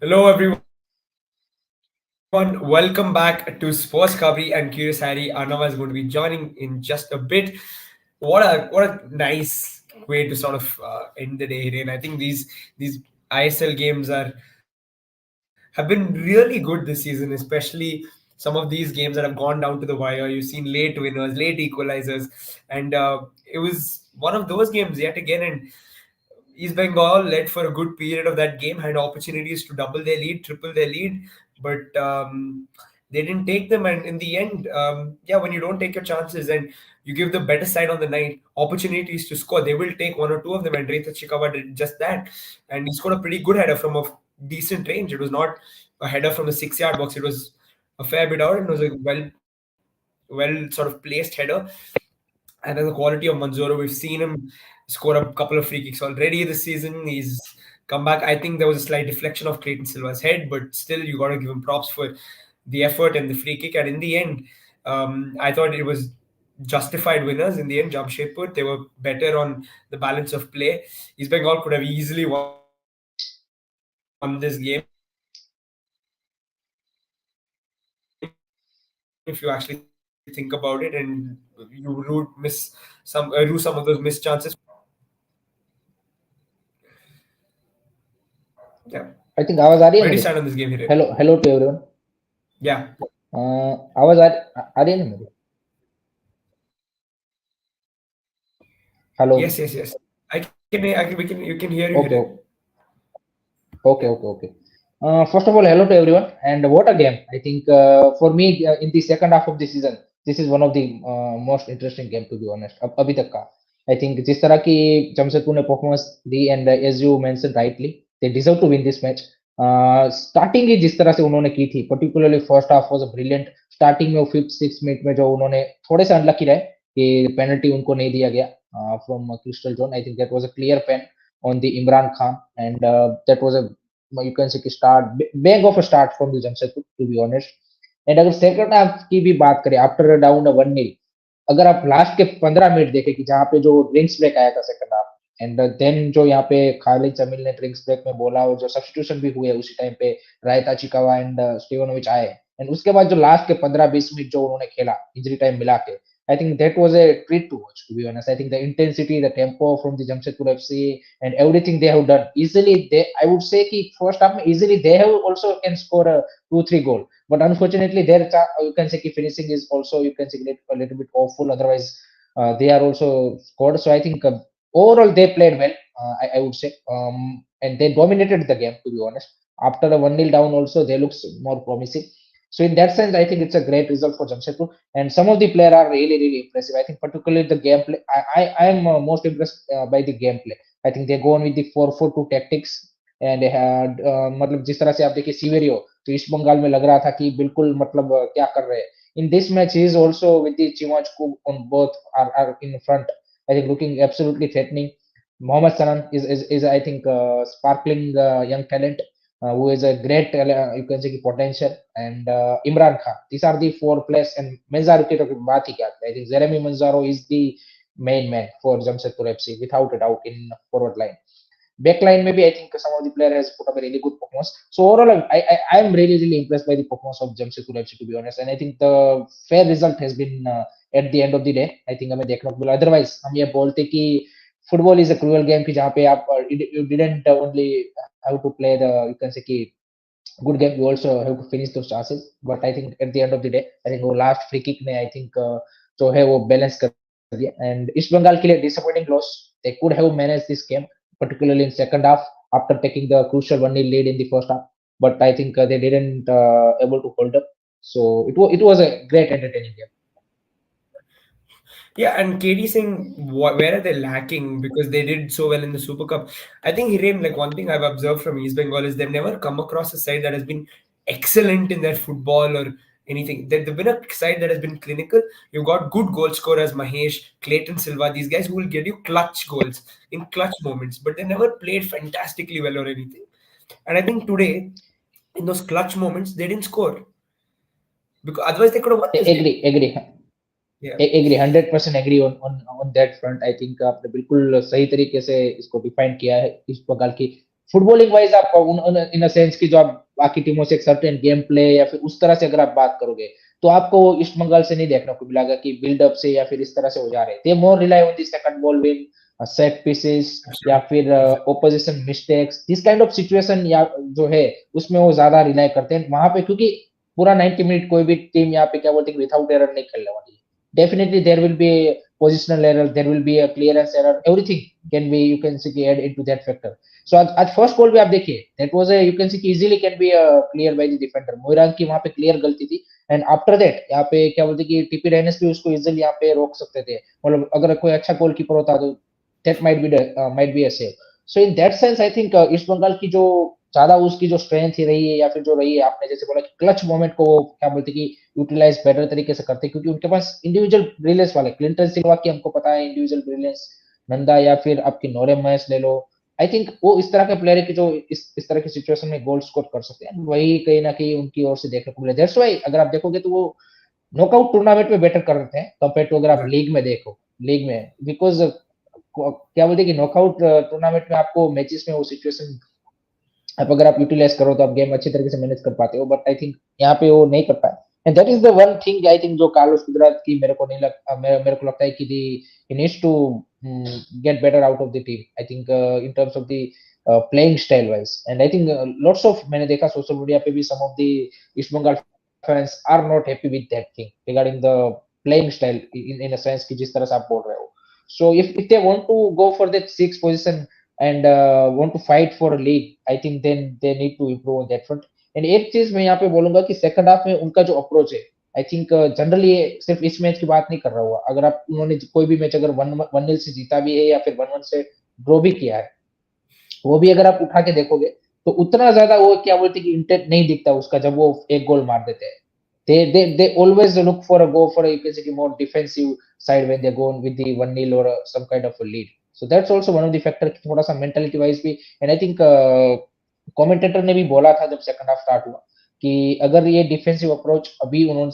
Hello everyone, welcome back to Sports Kabri and Curious Harry. Arnav is going to be joining in just a bit. What a nice way to sort of end the day, Hiren. I think these ISL games have been really good this season, especially some of these games that have gone down to the wire. You've seen late winners, late equalizers, and it was one of those games yet again. And East Bengal led for a good period of that game, had opportunities to double their lead, triple their lead, but they didn't take them. And in the end, yeah, when you don't take your chances and you give the better side on the night opportunities to score, they will take one or two of them. And Rita Chikawa did just that. And he scored a pretty good header from a decent range. It was not a header from the 6 yard box, it was a fair bit out, and it was a well sort of placed header. And then the quality of Manzoro, we've seen him score a couple of free kicks already this season. He's come back. I think there was a slight deflection of Clayton Silva's head, but still, you got to give him props for the effort and the free kick. And in the end, I thought it was justified winners. In the end, Jamshedpur, they were better on the balance of play. East Bengal could have easily won this game if you actually think about it. And you would miss some lose some of those missed chances from East Bengal. Yeah. I think आवाज आ रही है Where do you मेरी? stand on this game here? Hello hello to everyone. Yeah. आवाज आ रही है ना मेरी? Hello. Yes, yes, yes. You can hear you Okay. here. Okay. First of all, hello to everyone, and what a game! I think for me in the second half of the season, this is one of the most interesting game to be honest. अभी तक का. I think जिस तरह की जमशेदपुर ने performance the and as you mentioned rightly, they deserve to win this match. Starting ही जिस तरह से उन्होंने की थी, particularly first half was a brilliant. Starting में 5th 6th मिनट में जो उन्होंने थोड़े से अनलकी रहे कि पेनल्टी उनको नहीं दिया गया from Crystal Zone. I think that was a clear pen on the Imran Khan, and that was a you can say कि start bang of a start from the Jamshedpur to be honest. And अगर second half की भी बात करें after down 1-0, अगर आप last के 15 minute देखें कि जहाँ पे जो ड्रिंक्स ब्रेक आया था सेकंड हाफ एंड देन जो यहाँ पे खालिद जमील ने ड्रिंक्स ब्रेक में बोला और जो सब्स्टिट्यूशन भी हुए उसी टाइम पे रायता चिकावा एंड स्टीवनोविच आए एंड उसके बाद जो लास्ट के 15-20 मिनट जो उन्होंने खेला इंजरी टाइम मिला के I think that was a treat to watch, to be honest. I think the intensity, the tempo from the Jamshedpur FC and everything they have done easily. I would say, कि first half easily they have also can score a 2-3 goal. But unfortunately, you can say कि finishing is also you can say a little bit awful. Otherwise, they are also scored. So I think overall they played well. I would say, and they dominated the game. To be honest, after a 1-0 down, also they looks more promising. So in that sense, I think it's a great result for Jamshedpur. And some of the players are really impressive. I think particularly the gameplay. I am most impressed by the gameplay. I think they go on with the 4-4-2 tactics. And they had मतलब जिस तरह से आप देखिए सीवेरियो तो east Bengal में लग रहा था कि बिल्कुल मतलब क्या कर रहे हैं. In this match, he is also with the Chimachku on both are in front. I think looking absolutely threatening. Mohammad Sanan is I think sparkling young talent who is a great you can say potential, and Imran Khan. These are the four players, and Manzaro की तो बात ही क्या है. I think Jeremy Manzaro is the main man for Jamshedpur FC without a doubt in forward line. Backline maybe I think some of the player has put up a really good performance. So overall, I am really impressed by the performance of Jamshedpur FC to be honest, and I think the fair result has been at the end of the day. I think हमें देखने को मिला. Otherwise हम ये बोलते कि football is a cruel game कि जहाँ पे आप you didn't only have to play the you can say कि good game, you also have to finish those chances. But I think at the end of the day, I think वो last free kick ने I think जो है वो balance कर दिया. And East Bengal के लिए disappointing loss. They could have managed this game, particularly in second half after taking the crucial 1-0 lead in the first half. But I think they didn't able to hold up. So it was a great entertaining game. Yeah, and KD saying where are they lacking because they did so well in the Super Cup. I think Hiren, like one thing I've observed from East Bengal is they've never come across a side that has been excellent in their football or anything. They've been a side that has been clinical. You've got good goal scorers, Mahesh, Clayton Silva, these guys who will get you clutch goals in clutch moments, but they never played fantastically well or anything. And I think today, in those clutch moments, they didn't score because otherwise they could have won this game. Agree. Yeah. Agree 100% agree on that front. I think आपने बिल्कुल सही तरीके से इसको define किया है इस बंगाल की फुटबॉलिंग वाइज आप इन अ सेंस की जो आप बाकी टीमों से एक सर्टेन गेम प्ले या फिर उस तरह से अगर आप बात करोगे तो आपको ईस्ट बंगाल से नहीं देखने को मिलेगा कि बिल्डअप से या फिर इस तरह से हो जा रहे, they more rely on the second ball win, set pieces या Absolutely. फिर Exactly. Opposition mistakes, this kind of situation या जो है उसमें वो ज्यादा रिलाई करते हैं वहां पे, क्योंकि पूरा 90 मिनट कोई भी टीम यहाँ पे क्या बोलते हैं विदाउट एरर नहीं खेलने वाली है. Definitely there will be a positional error, there will be a clearance error, everything can be, you can see, add into that factor. So आज first goal भी आप देखिए, that was a, you can see easily can be clear by the defender. Moirang की वहां पे clear गलती थी, and after that यहाँ पे क्या बोलते कि टीपी रेनेस भी उसको इजीली यहाँ पे रोक सकते थे, मतलब अगर कोई अच्छा गोलकीपर होता तो that might be a save. So in that sense I think East Bengal की जो ज्यादा उसकी जो स्ट्रेंथ ही रही है या फिर जो रही है, आपने जैसे बोला कि क्लच मोमेंट को वो क्या बोलते कि यूटिलाइज बेटर तरीके से करते हैं, क्योंकि उनके पास इंडिविजुअल ब्रिलियंस वाले क्लिंटन सिल्वा की हमको पता है इंडिविजुअल ब्रिलियंस, नंदा या फिर आपकी नोरे मैस ले लो, आई थिंक वो इस तरह के प्लेयर है कि जो इस तरह की सिचुएशन में गोल स्कोर कर सकते हैं, वही कहीं ना कहीं उनकी ओर से देखने को मिले. दैट्स व्हाई अगर आप देखोगे तो वो नॉकआउट टूर्नामेंट में बेटर कर रहे हैं कंपेयर टू अगर आप Exactly. लीग में देखो, लीग में बिकॉज क्या बोलते हैं कि नॉकआउट टूर्नामेंट में आपको मैचेस में वो सिचुएशन अब अगर आप यूटिलाइज करो तो आप गेम अच्छी तरीके से मैनेज कर पाते हो, बट आई थिंक यहाँ पे वो नहीं कर पाए, and that is the one thing I think जो कार्लोस कुदरत की मेरे को नहीं मेरे को लगता है कि he needs to get better out of the team, I think in terms of the playing style wise, and I think lots of मैंने देखा सोशल मीडिया पे भी some of the East Bengal fans are not happy with that thing regarding the playing style in a sense कि जिस तरह से आप बोल रहे हो. So if they want to go for that sixth position and want to fight for a league, I think then they need to improve on that front. And एक चीज मैं यहाँ पे बोलूंगा कि सेकंड हाफ में उनका जो अप्रोच है, आई थिंक जनरली सिर्फ इस मैच की बात नहीं कर रहा हुआ, अगर आप उन्होंने कोई भी मैच अगर 1-1 से जीता भी है या फिर 1-1 से ड्रॉ भी किया है, वो भी अगर आप उठा के देखोगे तो उतना ज्यादा वो क्या बोलते हैं कि इंटेंट नहीं दिखता उसका जब वो एक गोल मार देते हैं. They always look for a go for a, you can say more defensive side when they go on with the 1-0 or some kind of a lead. So that's also one of the factor कि थोड़ा सा mentality wise भी, and I think commentator ने भी बोला था जब second half start हुआ कि अगर ये डिफेंसिव अप्रोच अभी उन्होंने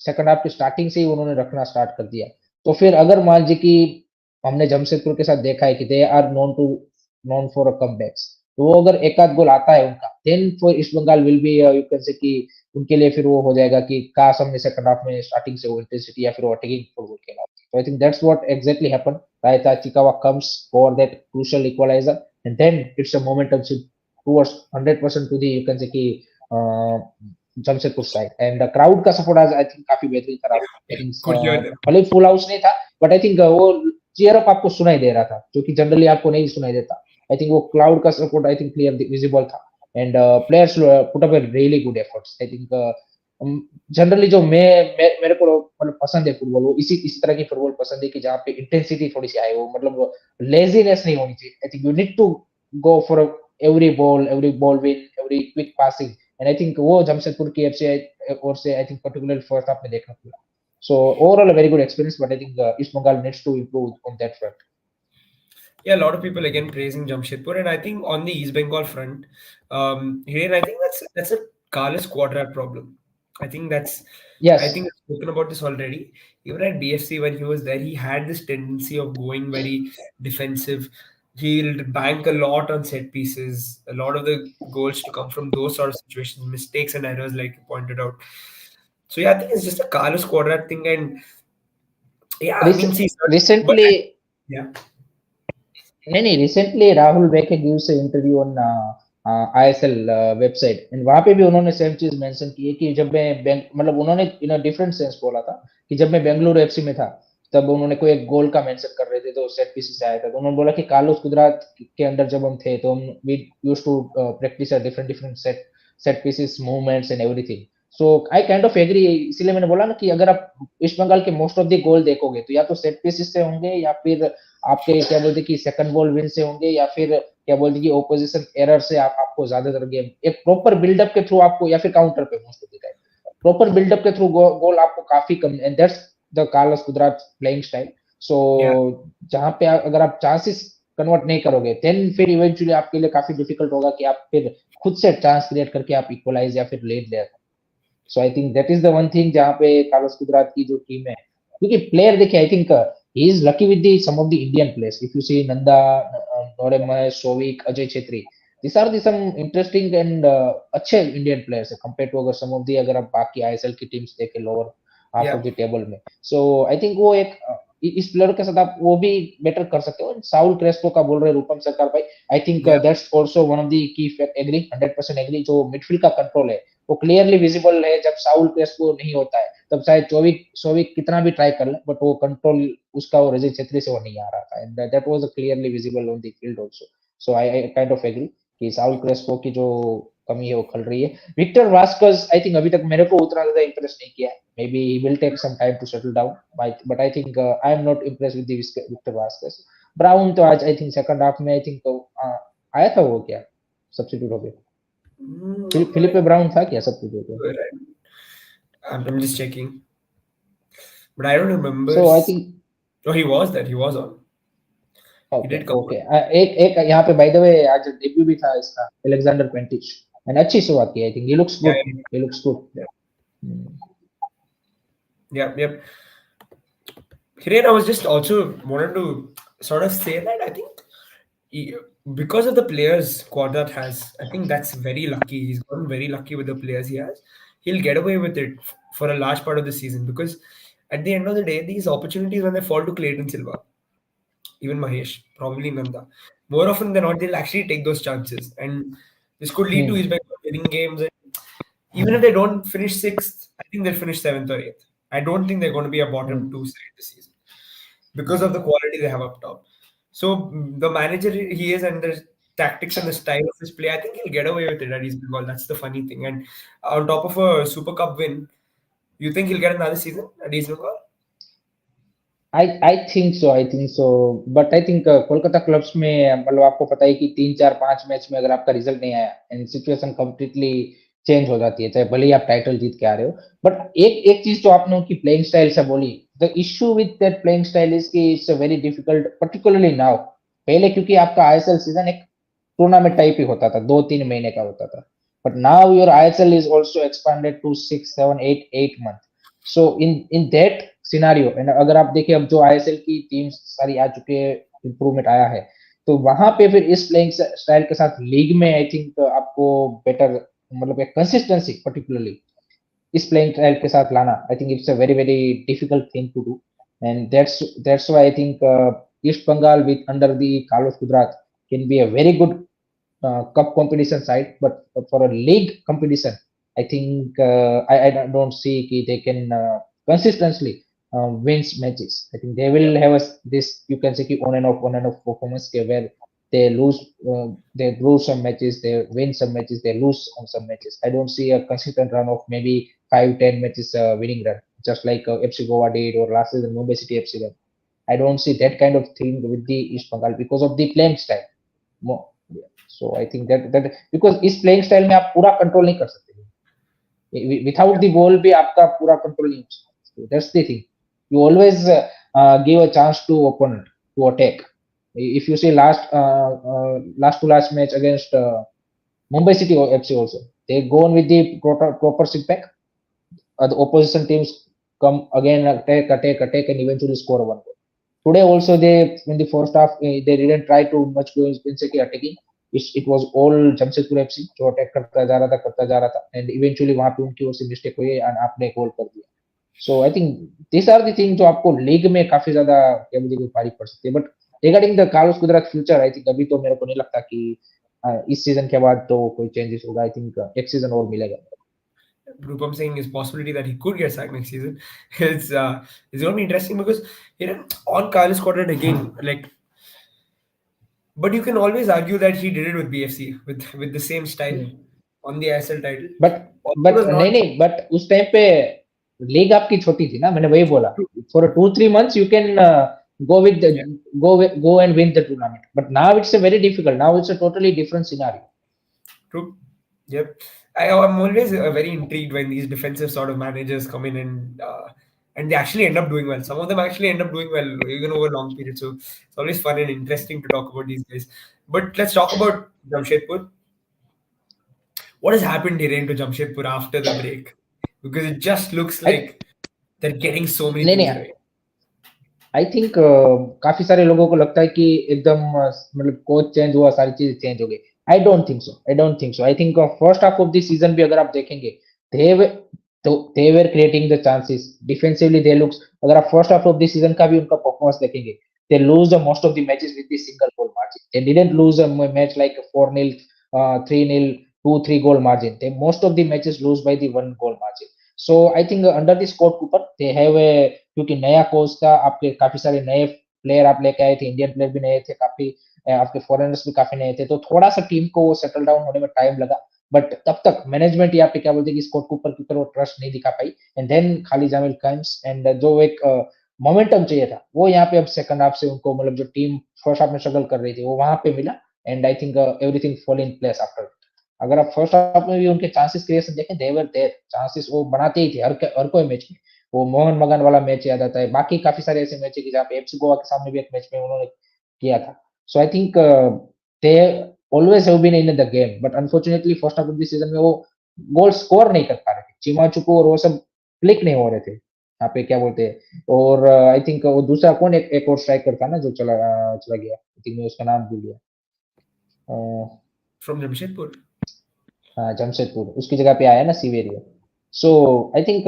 सेकंड हाफ की स्टार्टिंग से ही उन्होंने रखना स्टार्ट कर दिया, तो फिर अगर मान लीजिए कि हमने जमशेदपुर के साथ देखा है कि they are known for a comebacks, तो वो अगर एक आध गोल आता है उनका, then for East Bengal will be you can say कि उनके लिए फिर वो हो जाएगा कि काश हमने सेकंड हाफ में स्टार्टिंग से वो इंटेंसिटी या फिर वो अटैकिंग फुटबॉल खेला. तो I think that's what exactly happened. Rei Tachikawa comes for that crucial equaliser, and then it's a momentum shift towards 100% to the you can say कि Jamshedpur side, and crowd का support आज I think काफी बेहतरीन था. I think Could hear them. भले full house नहीं था, but I think वो चीयर अप आपको सुनाई दे रहा था जो कि जनरली आपको नहीं सुनाई देता. आई थिंक वो क्लाउड का support I think clear visible था, and players put up a really good efforts. I think generally जो मेरे को मतलब पसंद है फुटबॉल, वो इसी तरह की फुटबॉल पसंद है कि जहाँ पे इंटेंसिटी थोड़ी सी आए, वो मतलब लेजीनेस नहीं होनी चाहिए. I think you need to go for every ball win, every quick passing, and I think वो जमशेदपुर की एफसी और से I think particularly first half में देखने को मिला. So overall a very good experience, but I think East Bengal needs to improve on that front. Yeah, a lot of people again praising Jamshedpur, and I think on the East Bengal front, here I think that's a Carlos Quadrat problem. I think that's I Yes, think I've spoken about this already. Even at BFC when he was there, he had this tendency of going very defensive. He'll bank a lot on set pieces. A lot of the goals to come from those sort of situations, mistakes and errors, like you pointed out. So yeah, I think it's just a Carlos Quadrat thing, and yeah, I mean, see, but recently yeah, नहीं नहीं recently Rahul वेके gives A interview on ISL website, and वहां पे भी उन्होंने same चीज mention की है कि जब मैं मतलब उन्होंने इन अ डिफरेंट सेंस बोला था कि जब मैं बेंगलुरु एफसी में था तब उन्होंने कोई एक गोल का मेंशन कर रहे थे तो सेट पीस से आया था, तो उन्होंने बोला कि कार्लोस कुदरात के अंडर जब हम थे तो हम we used to practise different different set pieces movements and everything. So I kind of agree, इसीलिए मैंने बोला ना कि अगर आप ईस्ट बंगाल के मोस्ट ऑफ द गोल देखोगे तो या तो सेट पीसेस से होंगे या फिर आपके क्या बोलते कि सेकंड बॉल विन से होंगे या फिर क्या बोलते कि ओपोजिशन एरर से आपको ज्यादातर गेम एक प्रॉपर बिल्डअप के थ्रू आपको या फिर काउंटर पे most of the time proper buildup के थ्रू गोल आपको काफी कम, and that's the Carlos Cuadrat playing style. So yeah. जहां पे अगर आप चांसेस कन्वर्ट नहीं करोगे देन फिर इवेंचुअली आपके लिए काफी डिफिकल्ट होगा कि आप फिर खुद से चांस क्रिएट करके आप इक्वलाइज या फिर लीड ले. So I think that is the one thing जहां पे कार्लोस गुजरात की जो टीम है, क्योंकि प्लेयर देखिए I think he is lucky with the some of the Indian players. If you see Nanda, Naorem, Souvik, Ajay Chhetri, these are the some interesting and अच्छे Indian players है compare to अगर सम ऑफ दी अगर आप बाकी आईएसएल की टीम्स देखें lower half of Yeah, the table में सो I think वो एक इस प्लेयर के साथ आप वो भी बेटर कर सकते हो साउल क्रेस्पो का बोल रहे हैं रूपम सरकार भाई I think yeah, that's also one of the key fact agree 100% agree जो मिडफील्ड का कंट्रोल है वो क्लियरली विजिबल है जब साउल क्रेस्पो नहीं होता है तब चाहे चौविक चौविक कितना भी ट्राई कर ले बट वो कंट्रोल उसका वो रजत छेत्री से वो नहीं आ रहा था and that was clearly visible on the field also so I kind of agree कि साउल क्रेस्पो की जो कमी है वो खल रही है विक्टर वास्कस आई थिंक अभी तक मेरे को उतना ज्यादा इंप्रेस नहीं किया maybe he will take some time to settle down but I think I am not impress with Victor Vasquez Brown तो आज आई थिंक सेकंड हाफ में आई थिंक आया था वो क्या सब्स्टिट्यूट हो गया फिलिप ब्राउन था क्या सब्स्टिट्यूट हो right. I'm just checking, but I don't remember. So I think Oh, he was there. He was on. He okay did come okay on. एक एक यहाँ पे बाय द वे आज डेब्यू भी था इसका अलेक्जेंडर पेंटिच एंड अच्छी शुरुआत की आई think Yeah, yeah, he looks good yeah, yeah, yeah. Hiren, I was just also wanted to sort of say that I think he, because of the players Quadrat has, I think that's very lucky. He's gotten very lucky with the players he has. He'll get away with it for a large part of the season because at the end of the day, these opportunities when they fall to Clayton Silva, even Mahesh, probably Nanda, more often than not, they'll actually take those chances. And this could lead to his Bengal winning games. And even if they don't finish sixth, I think they'll finish seventh or eighth. I don't think they're going to be a bottom two side this season because of the quality they have up top. So the manager he is and the tactics and the style of his play, I think he'll get away with it at East Bengal. That's the funny thing. And on top of a Super Cup win, you think he'll get another season at East Bengal? I think so but I think Kolkata clubs में मतलब आपको पता है कि 3 4 5 match में अगर आपका result नहीं आया एंड सिचुएशन कंप्लीटली चेंज हो जाती है चाहे भले ही आप टाइटल जीत के आ रहे हो बट एक एक चीज तो आपने उनकी प्लेइंग स्टाइल से बोली the issue with that playing style is कि it's very difficult particularly now पहले क्योंकि आपका आईएसएल सीजन एक टूर्नामेंट टाइप ही होता था 2 3 महीने का होता था but now your ISL is also expanded to 6 7 8 8 month so in that scenario and अगर आप देखें अब जो आईएसएल की टीम्स सारी आ चुके हैं इम्प्रूवमेंट आया है तो वहां पे फिर इस प्लेइंग स्टाइल के साथ लीग में आई थिंक आपको बेटर मतलब एक कंसिस्टेंसी पर्टिकुलरली इस प्लेइंग स्टाइल के साथ लाना I think it's a very very difficult thing to do and that's why I think East Bengal with under the Carlos Cuadrat can be a very good cup competition side, but for a league competition, I think I don't see कि they can consistently wins matches. I think they Yeah. will have this you can say कि on and off performance के where they lose some matches, they win some matches, they lose on some matches. I don't see a consistent run of maybe 5 10 matches winning run, just like FC Goa did or last season Mumbai City FC did. I don't see that kind of thing with the East Bengal because of the playing style. More, yeah. So I think that because इस playing style में आप पूरा control नहीं कर सकते without the ball भी आपका पूरा control नहीं हो सकता so that's the thing you always give a chance to opponent to attack if you see last to last match against Mumbai City FC also they go on with the proper sit back the opposition teams come again attack and eventually score one goal. Today also they in the first half they didn't try to much go inside attacking. It was all Jamshedpur FC जो attack करता जा रहा था and eventually वहां पे उनकी ओर से mistake हुई एंड आपने गोल कर दिया so I think this are the thing जो आपको लीग में काफी ज्यादा क्या मुझे कोई भारी पड़ सकती है but regarding the Carlos Gujarat future I think अभी तो मेरे को नहीं लगता कि इस सीजन के बाद तो कोई चेंजेस होगा आई थिंक एक सीजन और मिलेगा Rupam saying is possibility that he could get sacked next season. It's going to be interesting because on Carlos Quadrat again, like, but you can always argue that he did it with BFC with the same style on the ISL title. But Also, it but was not नहीं नहीं but उस time पे league आपकी छोटी थी ना मैंने वही बोला true. For 2 3 months you can go with the Yeah, go and win the tournament but now it's a very difficult now it's a totally different scenario true. Yep. I'm always very intrigued when these defensive sort of managers come in and they actually end up doing well. Some of them actually end up doing well even over long periods. So it's always fun and interesting to talk about these guys. But let's talk about Jamshedpur. What has happened here into Jamshedpur after the break? Because it just looks I like they're getting so many नहीं things नहीं right. आई think काफी सारे लोगों को लगता है कि एकदम मतलब कोच चेंज हुआ सारी चीजें चेंज हो गई I don't think so. I don't think so. I think first half of the season भी अगर आप देखेंगे they were तो they were creating the chances defensively they looks अगर आप first half of the season का भी उनका performance देखेंगे they lose the most of the matches with the single goal margin. They didn't lose a match like 4-0, 3-0, 2-3 goal margin. They most of the matches lose by the one goal margin. So I think under the Scott Cooper they have a क्योंकि नया coach था आपके काफी सारे नए player आप लेके आए थे इंडियन प्लेयर भी नए थे काफी आपके फॉरेनर्स भी काफी नए थे तो थोड़ा सा टीम को सेटल डाउन होने में टाइम लगा बट तब तक मैनेजमेंट यहाँ पे क्या बोलते हैं कि स्कॉट कूपर के ऊपर वो ट्रस्ट नहीं दिखा पाई एंड देन खाली जामिल कम्स एंड जो एक मोमेंटम चाहिए था वो यहाँ पे अब सेकंड हाफ से उनको मतलब जो टीम फर्स्ट हाफ में स्ट्रगल कर रही थी वो वहां पे मिला and I think everything fall in place after अगर आप फर्स्ट हाफ में भी उनके चांसेस क्रिएशन देखें देवर देयर चांसेस वो बनाते ही थे हर कोई मैच में वो मोहन बगान वाला मैच याद आता है बाकी काफी सारे ऐसे मैच है कि जहाँ पे एफसी गोवा के सामने भी एक मैच में उन्होंने किया था so I think they always have been in the game but unfortunately first half of the season में वो गोल स्कोर नहीं कर पा रहे थे चिमाचुको और वो सब क्लिक नहीं हो रहे थे यहाँ पे क्या बोलते हैं और आई थिंक वो दूसरा कौन एक और स्ट्राइकर था ना जो चला गया आई थिंक मैं उसका नाम भूल गया From Jamshedpur. हाँ जमशेदपुर उसकी जगह पे आया ना Siverio so I think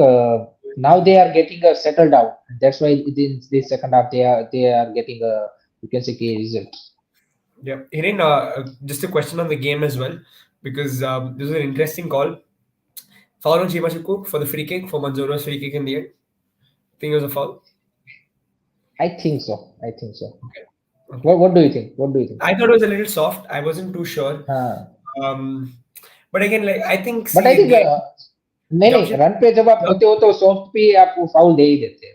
now they are getting settled out. That's why in this second half they are getting you can say key results. Yeah, Hiren, just a question on the game as well, because this was an interesting call. Foul on Chimachukwu for the free kick, for Manzoro's free kick in the end. Think it was a foul? I think so. I think so. Okay. Okay. What do you think? What do you think? I thought it was a little soft. I wasn't too sure. हाँ Um, but again, like I think, but I see, think the नहीं नहीं Jamshedpur. Run पे जब आप होते हो तो soft भी आप फाउल दे ही देते हैं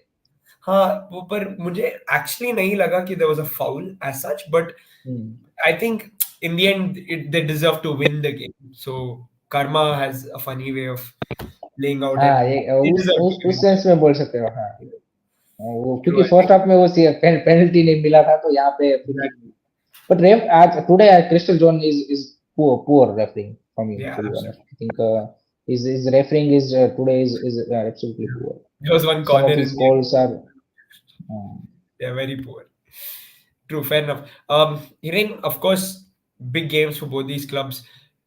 हाँ वो पर मुझे एक्चुअली नहीं लगा कि there was a foul as such but hmm, I think in the end they deserve to win the game so karma has a funny way of playing out हाँ एंड ये दे डिजर्व टू उस win sense में बोल सकते हो हाँ वो सो क्योंकि आई फर्स्ट थिंक हाफ में वो पेनल्टी नहीं मिला था तो यहाँ पे free kick exactly but ref today Crystal John is poor refereeing for me या to be honest. Absolutely I think his refereeing is today is absolutely poor. There was one Some of corner his in the calls are they are very poor True, fair enough. Hiren, of course, big games for both these clubs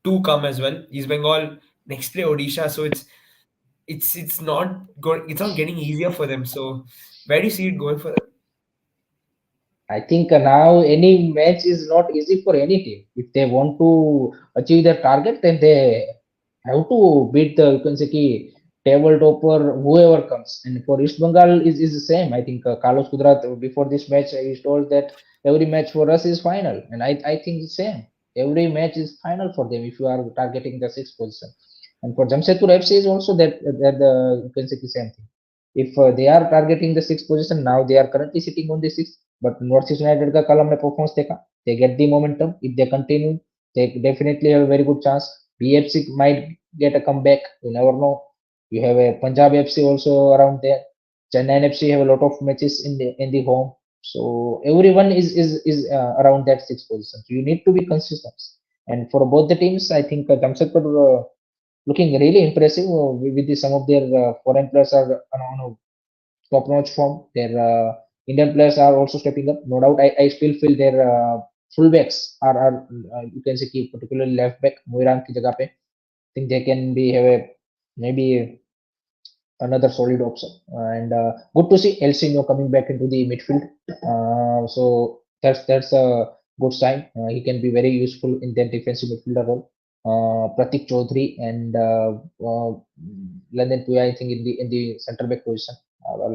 to come as well. East Bengal next play Odisha, so it's not going, it's not getting easier for them. So where do you see it going for them? I think now any match is not easy for any team. If they want to achieve their target, then they have to beat the you can say ki, table topper whoever comes. And for East Bengal is the same. I think Carlos Kudrat before this match he told that every match for us is final, and I think the same. Every match is final for them if you are targeting the sixth position. And for Jamshedpur FC is also that the you can say the same thing. If they are targeting the sixth position now, they are currently sitting on the sixth. But North East United का कल हमने performance देखा, they get the momentum. If they continue, they definitely have a very good chance. BFC might get a comeback. You never know. You have a Punjab FC also around there. Chennai FC have a lot of matches in the home. So everyone is around that sixth position. So you need to be consistent. And for both the teams, I think Jamshedpur looking really impressive with some of their foreign players are on a top-notch form. Their Indian players are also stepping up. No doubt, I still feel their fullbacks are you can say key, particularly left back Moirang ki jagah pe. I think they can be have a maybe another solid option. And good to see El Sino coming back into the midfield. So that's a good sign. He can be very useful in that defensive midfielder role. Pratik Chaudhary and London Puya, I think in the center back position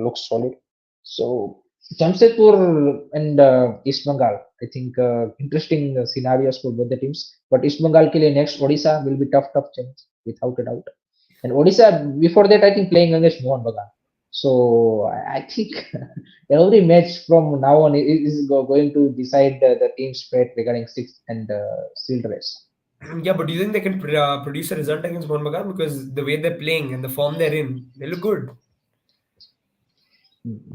looks solid. So Jamshedpur and East Bengal, I think interesting scenarios for both the teams. But East Bengal ke liye next Odisha will be tough challenge without a doubt. And Odisha before that, I think playing against Mohan Bagan. So I think every match from now on is going to decide the team's fate regarding sixth and sealed race. Yeah, but do you think they can produce a result against Mohun Bagan because the way they're playing and the form they're in, they look good.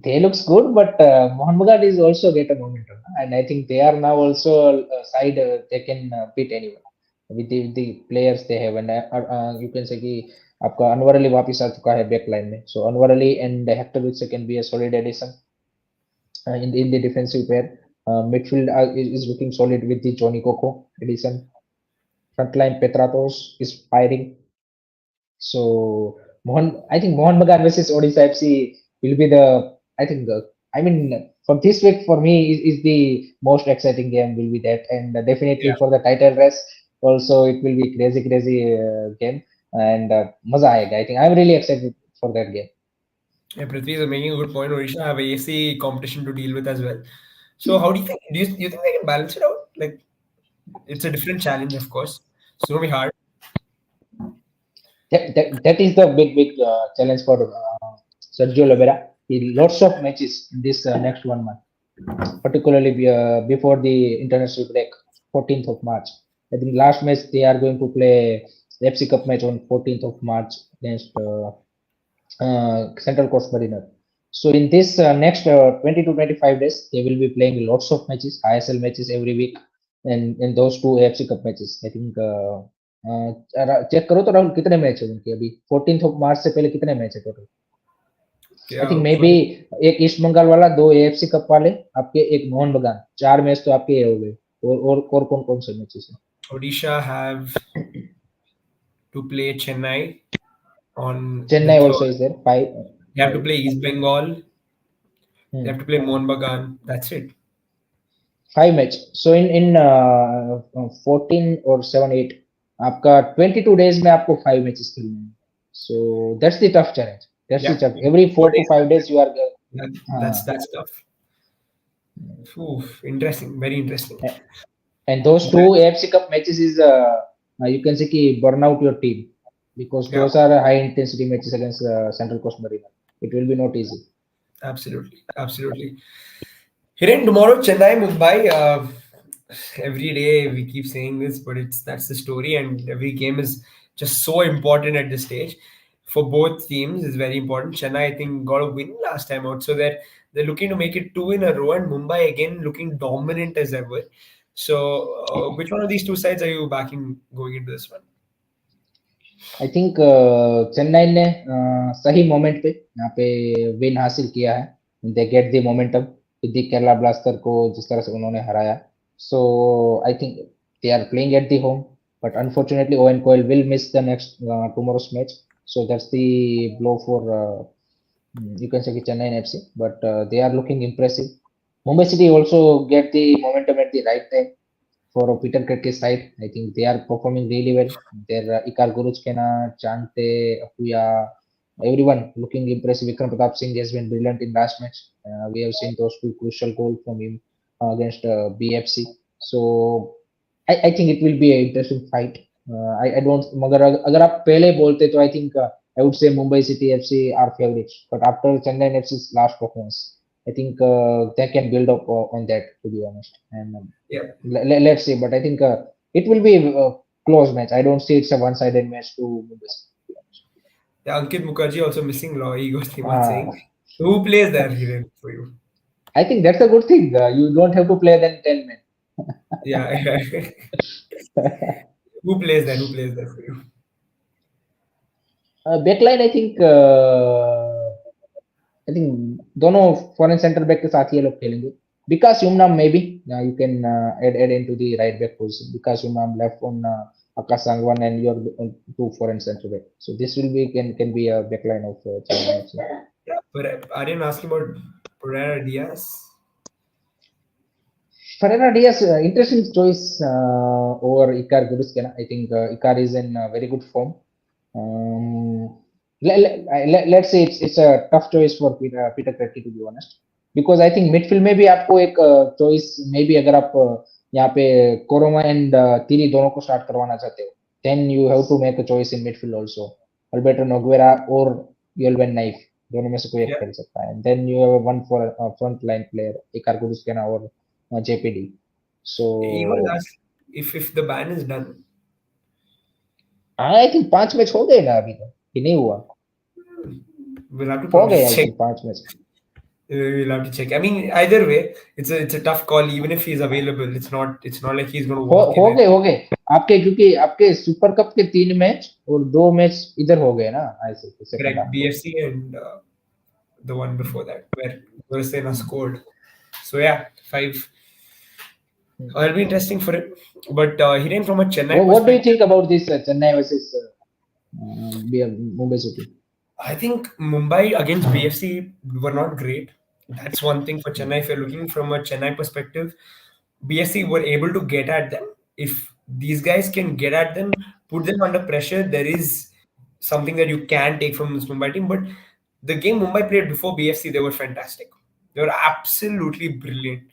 They looks good, but Mohan Bagan is also get a momentum, and I think they are now also a side they can beat anyone with the players they have, and you can say कि आपका अनवर अली वापिस आ चुका है back line में, so Anwar Ali and Hector Witze can be a solid addition in the defensive pair. Midfield is looking solid with the Johnny Coco addition. Frontline Petratos is firing. So I think Mohan Bagan versus Odisha FC will be the, I think I mean for this week for me is the most exciting game will be that, and definitely Yeah. for the title race also it will be crazy game, and maza aayega. I think I'm really excited for that game. Yeah, Prithvi is making a good point. Odisha have AFC competition to deal with as well. So how do you think? Do you think they can balance it out? Like it's a different challenge, of course. It's gonna be hard. That is the big challenge for Sergio Lovera. He lots of matches in this next 1 month, particularly before the international break, 14th of March. I think last match they are going to play the FC Cup match on 14th of March against Central Coast Mariner. So in this next 20 to 25 days, they will be playing lots of matches, ISL matches every week, and in those two AFC Cup matches. I think check करो तो राहुल कितने match है उनके अभी 14th of March से पहले कितने match है total. I think Yeah, may be एक ईस्ट बंगाल वाला, दो एएफसी कप वाले आपके, एक मोहन बगान, चार मैच तो आपके ये हो गए. और कौन कौन से मैचेस हैं. Odisha have to play Chennai on the Chennai also third. Is there, five. They have to five. play East Bengal. They have to play Mohun Bagan. That's it. Five match. So in 14 और 7 8 आपका 22 days में आपको five matches खेलने हैं. सो that's the tough challenge. That's the Yeah, tough. Every 4 to 5 days you are that's tough. Ooh, interesting, very interesting. and those But two AFC Cup matches is you can say ki burn out your team, because yeah, those are high intensity matches against Central Coast Marina. It will be not easy. absolutely, absolutely. Hiren, tomorrow Chennai, Mumbai. Every day we keep saying this, but that's the story, and every game is just so important at this stage. For both teams, is very important. Chennai, I think, got a win last time out, so they're looking to make it two in a row, and Mumbai again looking dominant as ever. So, which one of these two sides are you backing going into this one? I think Chennai ने सही moment पे यहाँ पे win हासिल किया है. They get the momentum with the Kerala blaster को जिस तरह से उन्होंने हराया. So I think they are playing at the home, but unfortunately Owen Coyle will miss the next tomorrow's match. So that's the blow for you can say Chennai and FC, but they are looking impressive. Mumbai City also get the momentum at the right time for Peter Kirk's side. I think they are performing really well. Their Ikar Guruchkena, Chante, Akuya, everyone looking impressive. Vikram Pratap Singh has been brilliant in last match. We have seen those two crucial goals from him against BFC. So I think it will be an interesting fight. I don't. मगर अगर आप पहले बोलते तो I think I would say Mumbai City FC are favorites. But after Chennai FC's last performance, I think they can build up on that, to be honest. And Yeah, let's see. But I think it will be a close match. I don't see it's a one-sided match to Mumbai City. yeah. Ankit Mukherjee also missing law. He goes Himat Uh, saying, who plays there, Hiren, for you? I think that's a good thing. You don't have to play than 10 men. Yeah, who plays there? Who plays there for you? Backline, I think दोनों foreign center back के साथ ये लोग खेलेंगे. Vikas Yumnam maybe you can add into the right back position. Vikas Yumnam left on Akash Sangwan, and your two foreign center back. So this will be can be a backline of Chennai FC. Yeah, but Aryan asking about Pereira Diaz. Ferreira Diaz, interesting choice over Ikar Guruskena. I think Ikar is in very good form. Um, let's say it's a tough choice for Peter Kretke, to be honest, because I think midfield में भी आपको एक choice, maybe अगर आप यहाँ पे कोरोमा and तीरी दोनों को स्टार्ट करवाना चाहते हो, then you have to make a choice in midfield also. Alberto Noguera और Yolven Naif, दोनों में से कोई एक Yeah, खेल सकता है. Then you have one for front line player, Ikar Guruskena or JPD. he was So asked if the ban is done. I think 5 match हो गए ना अभी तक कि नहीं हुआ. We'll have to हो probably गए I check. think 5 match. We'll have to check. I mean, either way, it's a tough call. Even if he's available, it's not like he's going to walk in and हो गए आपके, क्योंकि आपके super cup के 3 match और 2 match इधर हो गए ना ऐसे सेकंड correct हाफ को. BFC and the one before that where Gursena scored. So yeah, five. It'll be interesting for him. But Hiren, from a Chennai What do you perspective, think about this Chennai versus Mumbai City? I think Mumbai against BFC were not great. That's one thing for Chennai. If you're looking from a Chennai perspective, BFC were able to get at them. If these guys can get at them, put them under pressure, there is something that you can take from this Mumbai team. But the game Mumbai played before BFC, they were fantastic. They were absolutely brilliant.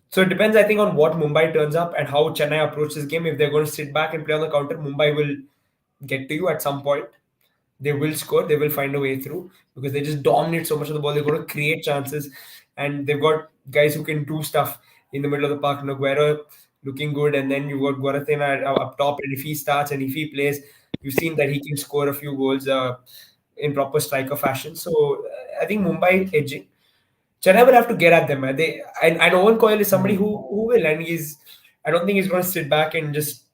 So it depends, I think, on what Mumbai turns up and how Chennai approaches this game. If they're going to sit back and play on the counter, Mumbai will get to you at some point. They will score. They will find a way through because they just dominate so much of the ball. They're going to create chances, and they've got guys who can do stuff in the middle of the park. Noguera looking good, and then you got Guarathena up top. And if he starts and if he plays, you've seen that he can score a few goals in proper striker fashion. So I think Mumbai edging. Chennai will have to get at them. And Owen Coyle is somebody Hmm. who will, and he's. I don't think he's going to sit back and just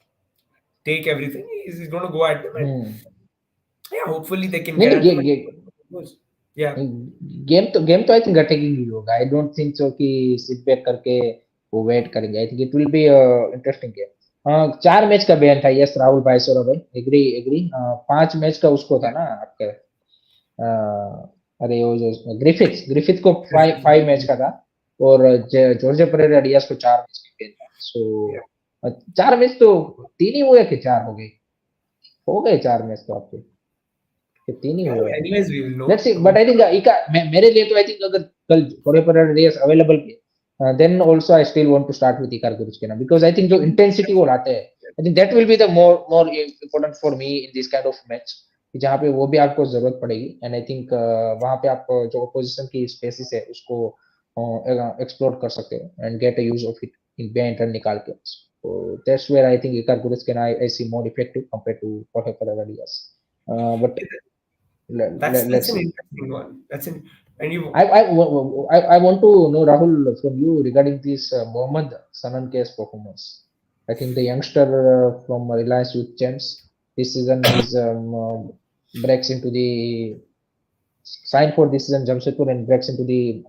take everything. He's going to go at them, and Hmm. yeah, hopefully they can नहीं get नहीं at them. Yeah, game तो I think attacking ही होगा I don't think so कि sit back करके वो wait करेंगे I think it will be interesting game 4 match का ban था यस राहुल भाई सौरभ भाई एग्री एग्री 5 मैच का उसको था ना आपके अरे वो जो ग्रिफिथ ग्रिफिथ को yes, 5 मैच का था और जॉर्जे परेरा डियास को 4 मैच का बैन था yeah. सो 4 मैच तो 3 ही हुए कि 4 हो गए 4 मैच तो आपके कि 3 ही Yeah, हुए हैं anyways, we will let's know. See but I think Iker मेरे लिए तो आई थिंक अगर कल फॉर रेस अवेलेबल के then also I still want to start with Iker गुरुज के ना बिकॉज़ आई थिंक जो इंटेंसिटी वो लाते हैं I think that will be the more important for me in this kind of match जहां पे वो भी आपको जरूरत पड़ेगी एंड आई थिंक वहां पे आप जो पोजीशन की स्पेसिस है उसको एक्सप्लोर कर सकते हो and get a use of it in बैंट run निकाल के so that's where I think Ikar Gurus can I see more effective compared to Jorge Pereira Diaz. But That's let's an see. interesting one. That's an and you I want to know Rahul from you regarding this Mohammad Sanan K's performance. I think the youngster from Reliance Youth Champs this season is breaks into the signed for this season Jamshedpur and breaks into the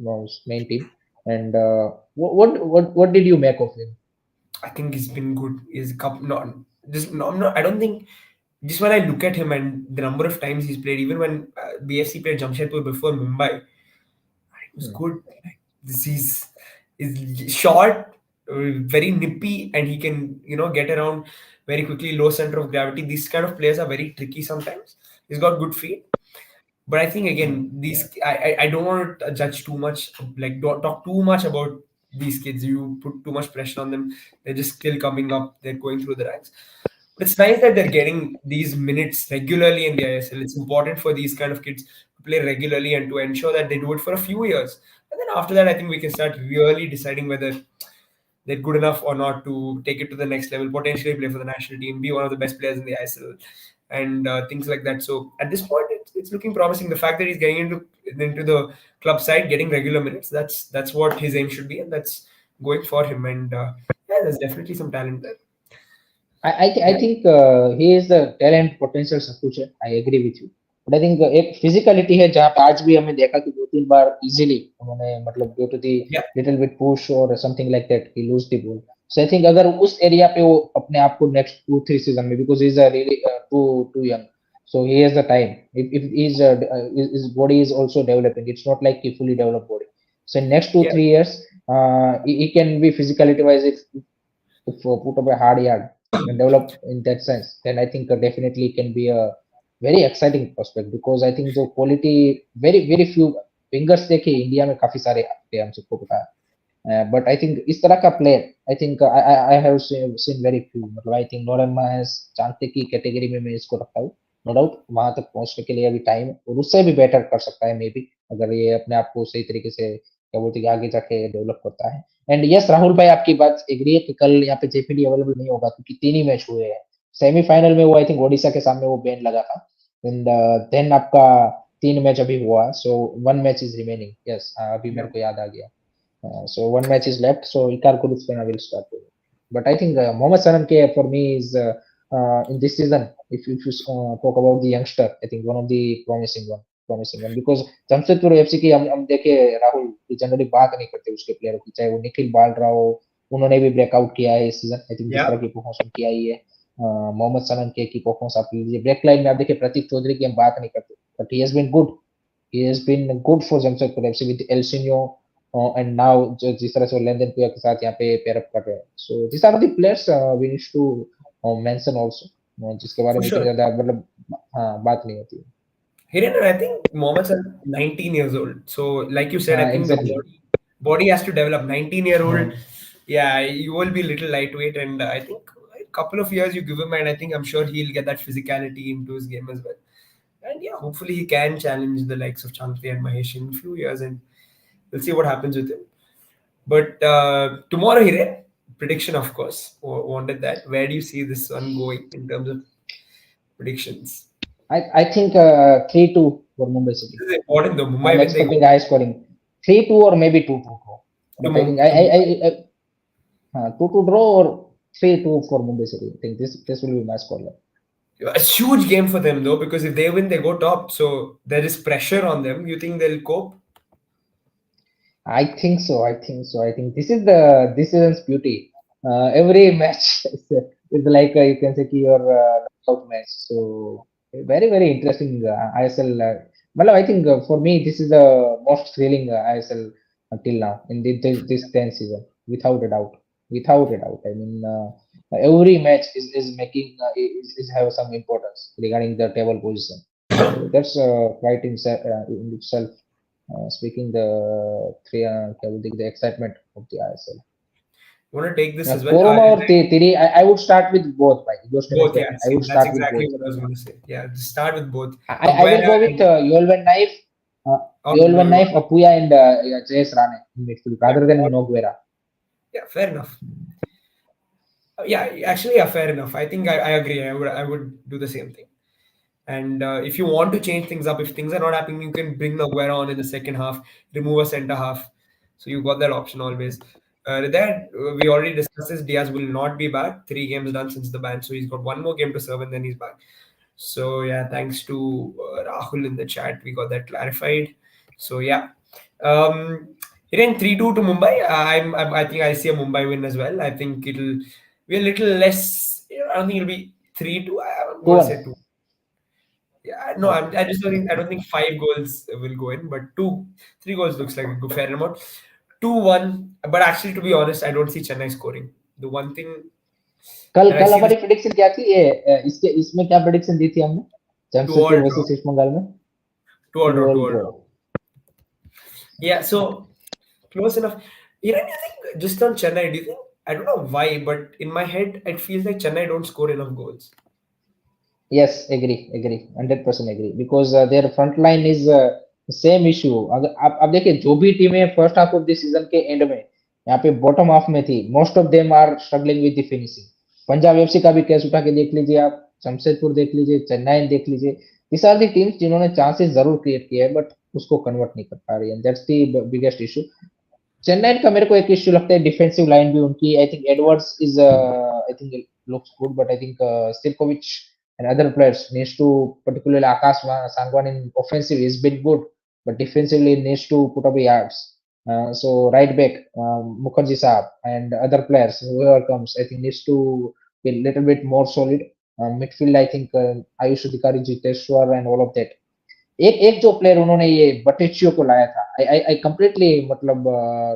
main team. And what did you make of him? I think he's been good. He's cup not just no, I don't think just when I look at him and the number of times he's played, even when BFC played Jamshedpur before Mumbai, it was Hmm. good. Like, this is short, very nippy, and he can get around very quickly, low center of gravity. These kind of players are very tricky sometimes. He's got good feet. But I think Hmm. again, I don't want to judge too much, like don't talk too much about these kids. You put too much pressure on them. They're just still coming up. They're going through the ranks. But it's nice that they're getting these minutes regularly in the ISL. It's important for these kind of kids to play regularly and to ensure that they do it for a few years. And then after that, I think we can start really deciding whether they're good enough or not to take it to the next level, potentially play for the national team, be one of the best players in the ISL, and things like that. So at this point, it's looking promising. The fact that he's getting into the club side, getting regular minutes, that's what his aim should be, and that's going for him. And yeah, there's definitely some talent there. I think he is the talent potential सब कुछ है I agree with you but I think एक physicality है जहाँ पे आज भी हमने देखा कि 2-3 बार easily उन्होंने मतलब due to the Yeah, little bit push or something like that he lose the ball so I think अगर उस area पे वो अपने आप को next 2-3 season में because he is a really too young so he has the time if his body is also developing it's not like a fully developed body so in next two yeah, three years he can be physicality wise if put up a hard yard and develop in that sense, then I think definitely it can be a very exciting prospect because I think the quality very few wingers देखे India में काफी सारे आते हैं हम सबको पता है बट आई थिंक इस तरह का player I think I have seen very few मतलब आई थिंक नोलन मायस चांते की कैटेगरी में मैं इसको रखता हूँ नो डाउट वहां तक पहुंचने के लिए अभी टाइम है और उससे भी बेटर कर सकता है मे बी अगर ये अपने आप को सही तरीके से क्या बोलते हैं कि आगे जाके डेवलप करता है एंड यस राहुल भाई आपकी बात एग्री है कि कल यहाँ पे जेपीडी अवेलेबल नहीं होगा क्योंकि 3 ही मैच हुए हैं सेमीफाइनल में वो आई थिंक ओडिशा के सामने वो बैन लगा था एंड देन आपका 3 मैच अभी हुआ सो 1 मैच इज रिमेनिंग यस अभी yeah. मेरे को याद आ गया so 1 match is left. So Ikar Kurutsvena will start. But I think Mohammad Sanan K for me is in this season. If you talk about the youngster, I think one of the promising one because Jamshedpur FC की हम देखे Rahul generally बात नहीं करते उसके player की चाहे वो निखिल बाल रहा हो उन्होंने भी ब्रेकआउट किया है इस सीजन। आई थिंक जिस तरह Yeah, की परफॉर्मेंस उनकी आई है, मोहम्मद सलाम की परफॉर्मेंस आप लीजिए, ब्रेक लाइन में आप देखिए प्रतीक चौधरी की हम बात नहीं करते, but he has been good, he has been good for Jamshedpur FC with Elsinio, and now जिस तरह से वो लेन देन के साथ यहाँ पे पेयर अप कर रहे हैं, so these are the players we need to mention also, जिसके बारे for में इतनी sure. ज्यादा मतलब हाँ बात नहीं होती है। Hiren, I think Mohammad Salah 19 years old. So, like you said, I हाँ think the exactly. body has to develop. 19-year-old, हाँ yeah, you will be little lightweight, and I think a couple of years you give him, and I think I'm sure he'll get that physicality into his game as well. And yeah, hopefully he can challenge the likes of Chankti and Mahesh in a few years, and we'll see what happens with him. But tomorrow, Hiren, prediction, of course, wanted that. Where do you see this one going in terms of predictions? I think 3-2 for Mumbai City. This is important though. I'm Mumbai win, they expecting go high scoring, 3-2 or maybe 2-2 draw, to, but I think To Mumbai. 2-2 draw or 3-2 for Mumbai City. I think this will be my scoreline. A huge game for them though, because if they win, they go top. So there is pressure on them. You think they'll cope? I think so. I think so. I think this season's beauty. Every match is like you can say your knockout match. So very interesting ISL. Well, I think for me this is the most thrilling ISL until now in this 10th season, without a doubt. Without a doubt. I mean, every match is making is have some importance regarding the table position. So that's quite in itself speaking the three the excitement of the ISL. Want to take this as well? Corona or Tiri, I would start with both. By Both, yeah. I Same. would That's start with exactly both. what I was going to say. Yeah, just start with both. I will Aguera go with and Yolven Knife, or no, you want Apuya, and yeah, JS Rane in midfield yeah, rather than or, Noguera. yeah, fair enough. Yeah, actually, yeah, fair enough. I think I agree. I would do the same thing. And if you want to change things up, if things are not happening, you can bring Aguero on in the second half, remove a centre half. So you got that option always. That we already discussed this. Diaz will not be back. 3 games done since the ban, so he's got one more game to serve, and then he's back. So yeah, thanks to Rahul in the chat, we got that clarified. So yeah, hitting 3-2 to Mumbai. I think I see a Mumbai win as well. I think it'll be a little less. I don't think it'll be 3-2. I'm going to 2-1. say two. Yeah, no, Okay. I just don't think I don't think 5 goals will go in, but 3 goals looks like a good fair amount. 2-1, but actually, to be honest, I don't see Chennai scoring. The one thing, कल and I कल see this हमारी prediction क्या थी ये इसमें क्या prediction दी थी हमने two all Jamshedpur draw, versus East Bengal में? two all 2 draw, all 2 all draw. draw. Yeah, so close enough. You know, I think just on Chennai, do you think I don't know why, but in my head, it feels like Chennai don't score enough goals. Yes, agree 100% agree because their front line is same issue. अगर आप देखिए जो भी टीमें first half of the season के end में यहाँ पे बॉटम हाफ में थी, most of them are struggling with the finishing. Punjab FC का भी केस उठा के देख लीजिए आप, जमशेदपुर देख लीजिए, चेन्नई देख लीजिए, दिस आर दी टीम्स जिन्होंने चांसेस जरूर क्रिएट किए हैं बट उसको कन्वर्ट नहीं कर पा रही है, that's the biggest issue. Chennai का मेरे को एक इश्यू लगता है डिफेंसिव लाइन भी उनकी। I think Edwards is I think looks good, but I think Stilkovic and other players needs to, particularly Akash Sangwan in offensive has been good, but defensively needs to put up yards. So right back Mukherjee Saab and other players whoever comes, I think needs to be a little bit more solid. Midfield I think Ayush Adhikari, Jiteshwar and all of that। एक एक जो player उन्होंने ये बटेचियो को लाया था, I completely मतलब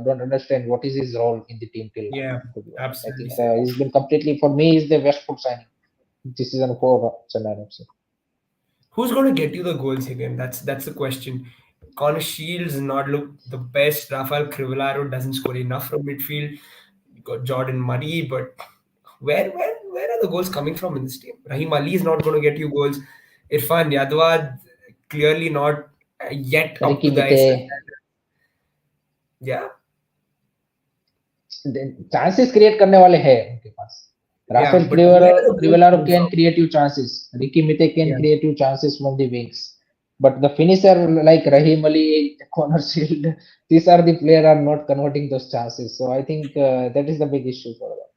don't understand what is his role in the team till now, Yeah, to be honest. I absolutely think same. He is been completely for me is the best foot signing this season for Chennai FC. Who's going to get you the goals again? That's the question. Connor Shields not look the best. Rafael Crivellaro doesn't score enough from midfield. You got Jordan Murray, but where are the goals coming from in this team? Rahim Ali is not going to get you goals. Irfan Yadwad clearly not yet up Ricky to the मिते ISL standard. Yeah, chances create करने वाले हैं उनके पास। yeah, Rafael but where are the goals Crivellaro coming can from? creative chances, Ricky Mite can Yeah, creative chances from the wings, but the finisher like Rahim Ali, Connor Shield, these are the player are not converting those chances, so I think that is the big issue for them,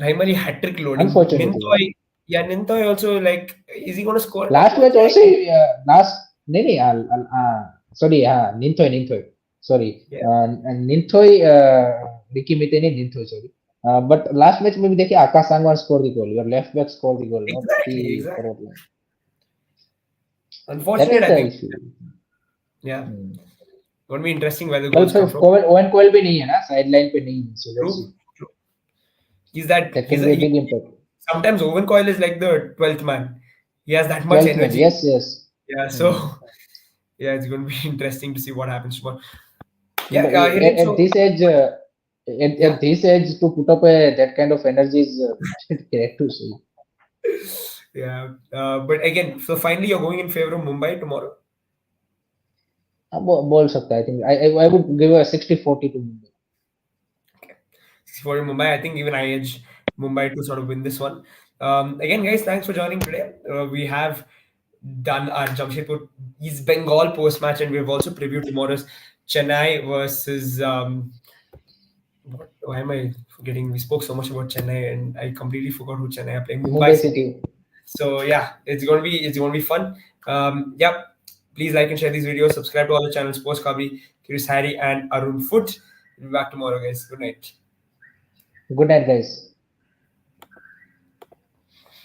Rahim Ali hat trick loading. unfortunately। Nintoy, yeah, Nintoy also like is he going to score enough last goals? Match also last नहीं नहीं sorry हाँ Ninthoi Ninthoi sorry Yeah. Ninthoi Ricky Meetei नहीं Ninthoi sorry But last match maybe देखिए Akash Sangwan score the goal. Your left back score the goal, not Exactly, the exactly. forward line. That Unfortunate, is I the think. issue. Yeah, Hmm. going to be interesting where the कल goals फिर come from. Oven कोयल भी नहीं है ना side line पे नहीं है so let's True, see true. He's that. that can be a big impact. Sometimes Owen Coyle is like the 12th man. He has that much 12th man, energy. yes, yes. Yeah, so Hmm. yeah, it's going to be interesting to see what happens tomorrow. Yeah, But Hiren, at so this age, yeah, at this age to put up that kind of energy is great to see. yeah. But again, so finally, you're going in favor of Mumbai tomorrow. बोल सकता है I think I would give a 60-40 to Mumbai. Okay. For Mumbai, I think even I edge Mumbai to sort of win this one. Again, guys, thanks for joining today. We have done our Jamshedpur East Bengal post match, and we've also previewed tomorrow's Chennai versus. Why am I forgetting? We spoke so much about Chennai, and I completely forgot who Chennai are playing. Mumbai Mumbai City. City. So yeah, it's gonna be fun. Yep. Please like and share these videos. Subscribe to all the channels: Sports Kabhi, Chris Harry, and Arun Foot. We'll be back tomorrow, guys. Good night. Good night, guys.